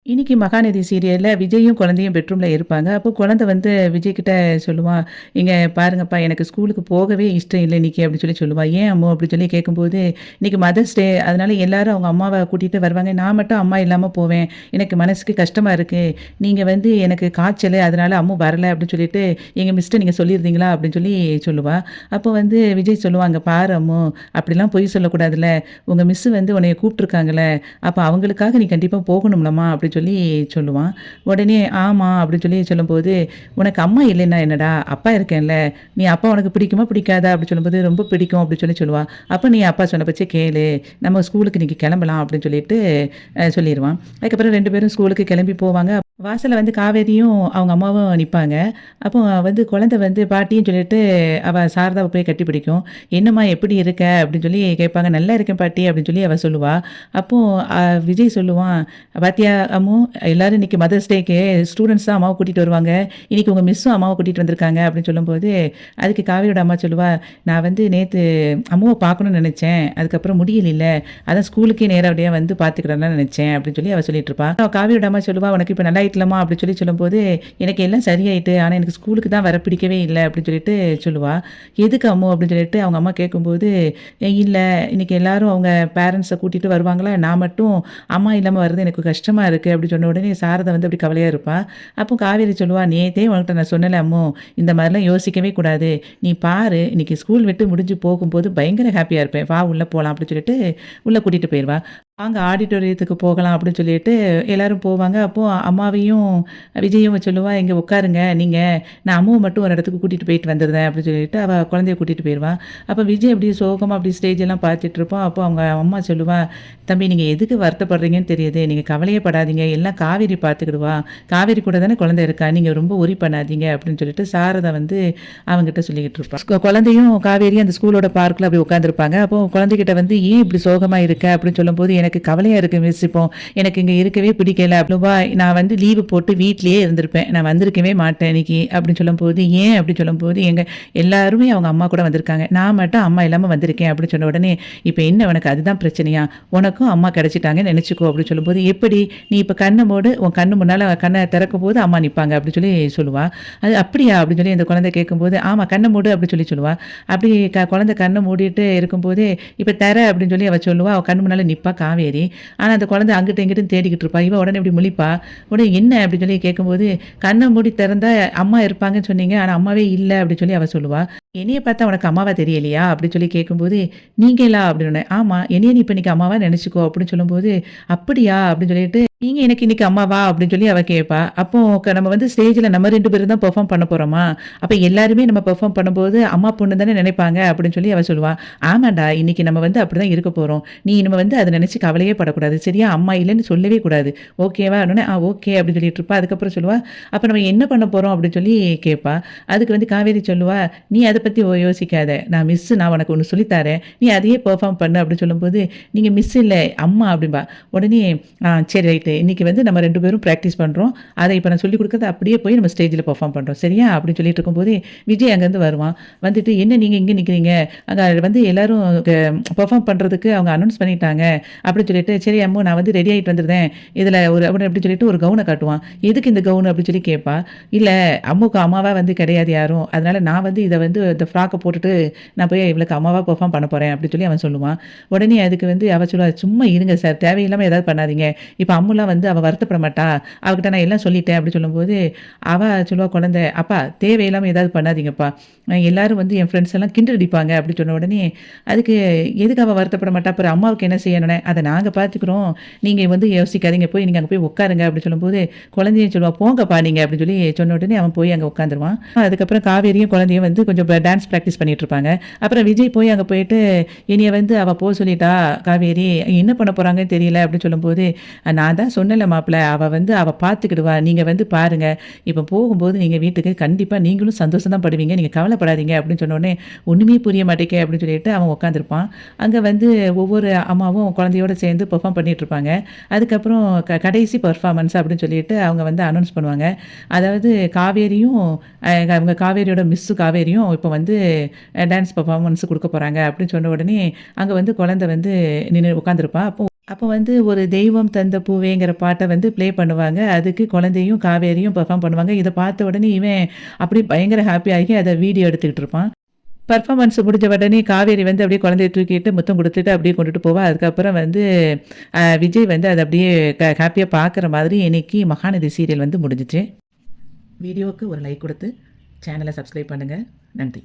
இன்னைக்கு மகாநதி சீரியல்ல விஜயும் குழந்தையும் பெட்ரூம்ல இருப்பாங்க. அப்போ குழந்தை வந்து விஜய் கிட்ட சொல்லுவான், "இங்க பாருங்கப்பா எனக்கு ஸ்கூலுக்கு போகவே இஷ்டம் இல்ல இன்னைக்கு" அப்படின்னு சொல்லுவா. "ஏன் அம்மு?" அப்படின்னு கேட்கும்போது, "இன்னைக்கு மதர்ஸ் டே அதனால எல்லாரும் அவங்க அம்மாவ கூட்டிட்டு வருவாங்க. நான் மட்டும் அம்மா இல்லாம போவேன். எனக்கு மனசுக்கு கஷ்டமா இருக்கு. நீங்க வந்து எனக்கு காய்ச்சலு அதனால அம்மு வரல" அப்படின்னு எங்க மிஸ்ட்ட நீங்க சொல்லியிருந்தீங்களா? அப்படின்னு சொல்லுவா. அப்போ வந்து விஜய் சொல்லுவான், "இங்க பாரு அம்மு, அப்படிலாம் பொய் சொல்லக்கூடாதுல்ல. உங்க மிஸ் வந்து உன்னைய கூப்பிட்டுருக்காங்கல்ல. அப்ப அவங்களுக்காக நீ கண்டிப்பா போகணும்லம்மா" அப்படி சொல்லுவான். உடனே ஆமா அப்படின்னு சொல்லும்போது, "உனக்கு அம்மா இல்லைன்னா என்னடா? அப்பா இருக்கேன்ல. நீ அப்பா உனக்கு பிடிக்குமா? பிடிக்காதா?" அப்படி சொல்லும்போது, "ரொம்ப பிடிக்கும்" அப்படி சொல்லுவா. "அப்ப நீ அப்பா சொன்ன பேச்ச கேளு. நம்ம ஸ்கூலுக்கு இன்னைக்கு கிளம்பலாம்" அப்படின்னு சொல்லிருவான். அதுக்கப்புறம் 2 பேரும் ஸ்கூலுக்கு கிளம்பி போவாங்க. வாசல்ல வந்து காவேரியும் அவங்க அம்மாவும் நிப்பாங்க. அப்போ வந்து குழந்தை வந்து பாட்டின்னு அவ சாரதாவ போய் கட்டிப்பிடிக்கும். "என்னம்மா எப்படி இருக்க?" அப்படின்னு கேட்பாங்க. "நல்லா இருக்கேன் பாட்டி" அப்படின்னு அவ சொல்லுவா. அப்போ அ விஜய் சொல்லுவான், "பாத்தியா அம்மு, எல்லாரும் இன்னைக்கு மதர்ஸ் டேக்கு ஸ்டூடண்ட்ஸ் தான் அம்மாவ கூட்டிட்டு வருவாங்க. இன்னைக்கு உங்க மிஸ்ஸும் அம்மாவ கூட்டிட்டு வந்திருக்காங்க" அப்படின்னு சொல்லும்போது, அதுக்கு காவேரியோட அம்மா சொல்லுவா, "நான் வந்து நேத்து அம்முவ பார்க்கணும்னு நெனச்சேன். அதுக்கப்புறம் முடியலைல்ல. அதான் ஸ்கூலுக்கே நேரடியா வந்து பார்த்துக்கிடலாம்னு நெனச்சேன்" அப்படின்னு அவ சொல்லிட்டு இருப்பா. காவேரியோட அம்மா சொல்லுவா, "உனக்கு இப்ப நல்லாயிட்டலம்மா" அப்படின்னு சொல்லும்போது, "எனக்கு எல்லாம் சரியாயிட்டு. ஆனா எனக்கு ஸ்கூலுக்கு தான் வர பிடிக்கவே இல்ல" அப்படின்னு சொல்லுவா. "எதுக்கு அம்மு?" அப்படின்னு அவங்க அம்மா கேட்கும்போது, "இல்ல இன்னைக்கு எல்லாரும் அவங்க பேரண்ட்ஸ கூட்டிட்டு வருவாங்களா, நான் மட்டும் அம்மா இல்லாம வர்றது எனக்கு கஷ்டமா இருக்கு" அப்படி சொன்ன உடனே சாரதா வந்து அப்படி கவலையா இருப்பா. அப்போ காவேரி சொல்லுவா, "நேத்தே உன்கிட்ட நான் சொன்னேன்ல அம்மு, இந்த மாரிலாம் யோசிக்கவே கூடாது. நீ பாரு இன்னைக்கு ஸ்கூல் விட்டு முடிஞ்சு போகும்போது பயங்கர ஹேப்பியா இருப்பேன். வா உள்ள போலாம்" அப்படின்னு உள்ள கூட்டிட்டு போயிருவா. "வாங்க ஆடிட்டோரியத்துக்கு போகலாம்" அப்படின்னு எல்லாரும் போவாங்க. அப்போ அம்மாவையும் விஜயும் சொல்லுவா, "இங்க உட்காருங்க நீங்க. நான் அம்முவ மட்டும் ஒரு இடத்துக்கு கூட்டிட்டு போயிட்டு வந்துடுறேன்" அப்படின்னு அவ குழந்தைய கூட்டிட்டு போயிருவா. அப்ப விஜய் அப்படியே சோகமா அப்படி ஸ்டேஜ் எல்லாம் பார்த்துட்டு இருப்பான். அப்போ அவங்க அம்மா சொல்லுவா, "தம்பி நீங்க எதுக்கு வருத்தப்படுறீங்கன்னு தெரியுது. நீங்க கவலையே படாதீங்க. எல்லாம் காவேரி பார்த்துக்கிடுவா. காவேரி கூட தானே குழந்தை இருக்கா. நீங்க ரொம்ப ஒரி பண்ணாதீங்க" அப்படின்னு சாரதா வந்து அவங்கிட்ட சொல்லிக்கிட்டு இருப்பா. குழந்தையும் காவேரியும் அந்த ஸ்கூலோட பார்க்ல அப்படி உட்காந்துருப்பாங்க. அப்போ குழந்தைகிட்ட வந்து, "ஏன் இப்படி சோகமா இருக்க?" அப்படின்னு சொல்லும்போது, "எனக்கு கவலையா இருக்கு மிஸ் இப்போ. எனக்கு இங்க இருக்கவே பிடிக்கல. அவ்வளவா நான் வந்து லீவு போட்டு வீட்லயே இருந்திருப்பேன். நான் வந்திருக்கவே மாட்டேன் இன்னைக்கு" அப்படின்னு சொல்லும்போது, "ஏன்?" அப்படின்னு சொல்லும்போது, "எங்க எல்லாருமே அவங்க அம்மா கூட வந்திருக்காங்க. நான் மட்டும் அம்மா இல்லாம வந்திருக்கேன்" அப்படின்னு சொன்ன உடனே, "இப்ப என்ன உனக்கு அதுதான் பிரச்சனையா? உனக்கும் அம்மா கிடைச்சிட்டாங்கன்னு நெனச்சுக்கோ" அப்படின்னு சொல்லும்போது, "எப்படி? நீ இப்ப கண்ண மூடு. உன் கண்ணு முன்னால கண்ண திறக்கும்போது அம்மா நிப்பாங்க" அப்படின்னு சொல்லுவா. அது அப்படியா? அப்படின்னு அந்த குழந்தை கேட்கும்போது, "ஆமா கண்ண மூடு" அப்படின்னு சொல்லுவா. அப்படி குழந்தை கண்ண மூடிட்டு இருக்கும்போதே, "இப்ப தர" அப்படின்னு அவ சொல்லுவா. அவ கண்ணு முன்னால நிப்பா காவேரி. ஆனா அந்த குழந்தை அங்கிட்டும் இங்கிட்டும் தேடிக்கிட்டு இருப்பா. இவ உடனே இப்படி முழிப்பா. உடனே "என்ன?" அப்படின்னு கேட்கும்போது, "கண்ண மூடி திறந்தா அம்மா இருப்பாங்கன்னு சொன்னீங்க. ஆனா அம்மாவே இல்ல" அப்படின்னு அவ சொல்லுவா. "என்னைய பார்த்தா உனக்கு அம்மாவா தெரியலையா?" அப்படின்னு கேட்கும்போது, "நீங்களா?" அப்படின்னோனே, "ஆமா. என்னைய நீ இப்ப இன்னைக்கு அம்மாவா நெனச்சுக்கோ" அப்படின்னு சொல்லும்போது, "அப்படியா?" அப்படின்னு "நீங்க எனக்கு இன்னைக்கு அம்மாவா?" அப்படின்னு அவ கேட்பா. அப்போ நம்ம வந்து ஸ்டேஜ்ல நம்ம 2 பேரும் தான் பெர்ஃபார்ம் பண்ண போறோமா? அப்ப எல்லாருமே நம்ம பெர்ஃபார்ம் பண்ணும்போது, அம்மா பொண்ணு தானே நெனைப்பாங்க அப்படின்னு அவ சொல்லுவா. "ஆமாண்டா, இன்னைக்கு நம்ம வந்து அப்படிதான் இருக்க போறோம். நீ இனிமே வந்து அத நெனச்சு கவலையே படக்கூடாது. சரியா? அம்மா இல்லன்னு சொல்லவே கூடாது. ஓகேவா?" அப்படின்னோனே, ஓகே" அப்படின்னு சொல்லிட்டு இருப்பா. அதுக்கப்புறம் சொல்லுவா, "அப்ப நம்ம என்ன பண்ண போறோம்?" அப்படின்னு கேட்பா. அதுக்கு வந்து காவேரி சொல்லுவா, "நீ அத பத்தி யோசிக்காத. நான் உனக்கு ஒண்ணு சொல்லி தாரேன். நீ அதையே பெர்ஃபார்ம் பண்ணு" அப்படின்னு சொல்லும்போது, "நீங்க மிஸ் இல்ல, அம்மா" அப்படிம்பா. உடனே, சரி ரைட்டு. இன்னைக்கு வந்து நம்ம 2 பேரும் பிராக்டிஸ் பண்றோம். அத இப்ப நான் சொல்லிக் குடுக்கறத அப்படியே போய் நம்ம ஸ்டேஜ்ல பெர்ஃபார்ம் பண்றோம். சரியா?" அப்படின்னு சொல்லிட்டு இருக்கும்போதே, விஜய் அங்கருந்து வருவான். வந்துட்டு, "என்ன நீங்க இங்க நிக்கிறீங்க? அங்க வந்து எல்லாரும் பெர்ஃபார்ம் பண்றதுக்கு அவங்க அனௌன்ஸ் பண்ணிட்டாங்க" அப்படின்னு "சரி அம்மு நான் வந்து ரெடி ஆயிட்டு வந்துருதேன். இதுல ஒரு" அப்படின்னு ஒரு கவுன காட்டுவான். "எதுக்கு இந்த கவுனு?" அப்படின்னு கேட்பா. "இல்ல அம்முக்கு அம்மாவா வந்து கிடையாது யாரும். அதனால நான் வந்து இத வந்து இந்த ஃப்ராக்க போட்டுட்டு நான் போய் இவளுக்கு அம்மாவா பெர்ஃபார்ம் பண்ண போறேன்" அப்படின்னு அவன் சொல்லுவான். உடனே அதுக்கு வந்து அவ சொல்லுவா, "சும்மா இருங்க சார். தேவையில்லாம ஏதாவது பண்ணாதீங்க. இப்ப அம்முலாம் வந்து அவ வருத்தப்பட மாட்டா. அவகிட்ட நான் எல்லாம் சொல்லிட்டேன்" அப்படி சொல்லும்போது, அவ சொல்லுவா குழந்தை, "அப்பா தேவையில்லாம ஏதாவது பண்ணாதீங்கப்பா. எல்லாரும் வந்து என் ஃப்ரெண்ட்ஸ் எல்லாம் கிண்டல் அடிப்பாங்க" அப்படி சொன்ன உடனே, அதுக்கு எதுக்கு அவ வருத்தப்பட மாட்டா? அப்புறம் அம்மாவுக்கு என்ன செய்யணும்னே, "அத நாங்க பார்த்துக்குறோம். நீங்க வந்து யோசிக்காதீங்க. போய் நீங்க அங்க போய் உட்காருங்க" அப்படி சொல்லும்போது, குழந்தையும் சொல்லுவா, "போங்கப்பா நீங்க" அப்படின்னு சொன்ன உடனே அவன் போய் அங்க உட்காந்துருவான். அதுக்கப்புறம் காவேரியும் குழந்தையும் வந்து கொஞ்சம் டான்ஸ் பிராக்டிஸ் பண்ணிட்டு இருப்பாங்க. அப்புறம் விஜய் போய் அங்க போயிட்டு, "என்னைய வந்து அவ சொல்லிட்டா காவேரி. என்ன பண்ண போறாங்கன்னு தெரியல" அப்படின்னு சொல்லும்போது, நான் தான் சொன்னேன்ல மாப்பிள, அவ பார்த்துக்கிடுவா. நீங்க வந்து பாருங்க. இப்ப போகும்போது நீங்க வீட்டுக்கு கண்டிப்பா நீங்களும் சந்தோஷம் தான் படுவீங்க. நீங்க கவலைப்படாதீங்க" அப்படின்னு சொன்னோனே, "ஒண்ணுமே புரிய மாட்டேங்குதே" அப்படின்னு அவன் உட்காந்துருப்பான். அங்க வந்து ஒவ்வொரு அம்மாவும் குழந்தையோட சேர்ந்து பெர்ஃபார்ம் பண்ணிட்டு இருப்பாங்க. அதுக்கப்புறம் கடைசி பெர்ஃபார்மன்ஸ் அப்படின்னு அவங்க வந்து அனௌன்ஸ் பண்ணுவாங்க. அதாவது காவேரியும் அவங்க காவேரியோட மிஸ்ஸு காவேரியும் இப்ப வந்து டான்ஸ் பெர்ஃபார்மன்ஸ் குடுக்க போறாங்க அப்படின்னு சொன்ன உடனே, அங்க வந்து குழந்தை வந்து நின்னு உட்காந்துருப்பா. அப்போ அப்போ வந்து ஒரு தெய்வம் தந்த பூவேங்கிற பாட்ட வந்து ப்ளே பண்ணுவாங்க. அதுக்கு குழந்தையும், காவேரியும் பெர்ஃபார்ம் பண்ணுவாங்க. இத பார்த்த உடனே இவன் அப்படியே பயங்கர ஹாப்பி ஆகி அத வீடியோ எடுத்துக்கிட்டு இருப்பான். பெர்ஃபார்மன்ஸ் முடிஞ்ச உடனே காவேரி வந்து அப்படியே குழந்தைய தூக்கிட்டு முத்தம் குடுத்துட்டு அப்படியே கொண்டுட்டு போவா. அதுக்கப்புறம் வந்து விஜய் வந்து அத அப்படியே ஹாப்பியா பார்க்குற மாதிரி இன்னைக்கு மகாநதி சீரியல் வந்து முடிஞ்சுச்சு. வீடியோவுக்கு ஒரு லைக் குடுத்து சேனல சப்ஸ்கிரைப் பண்ணுங்க. நன்றி.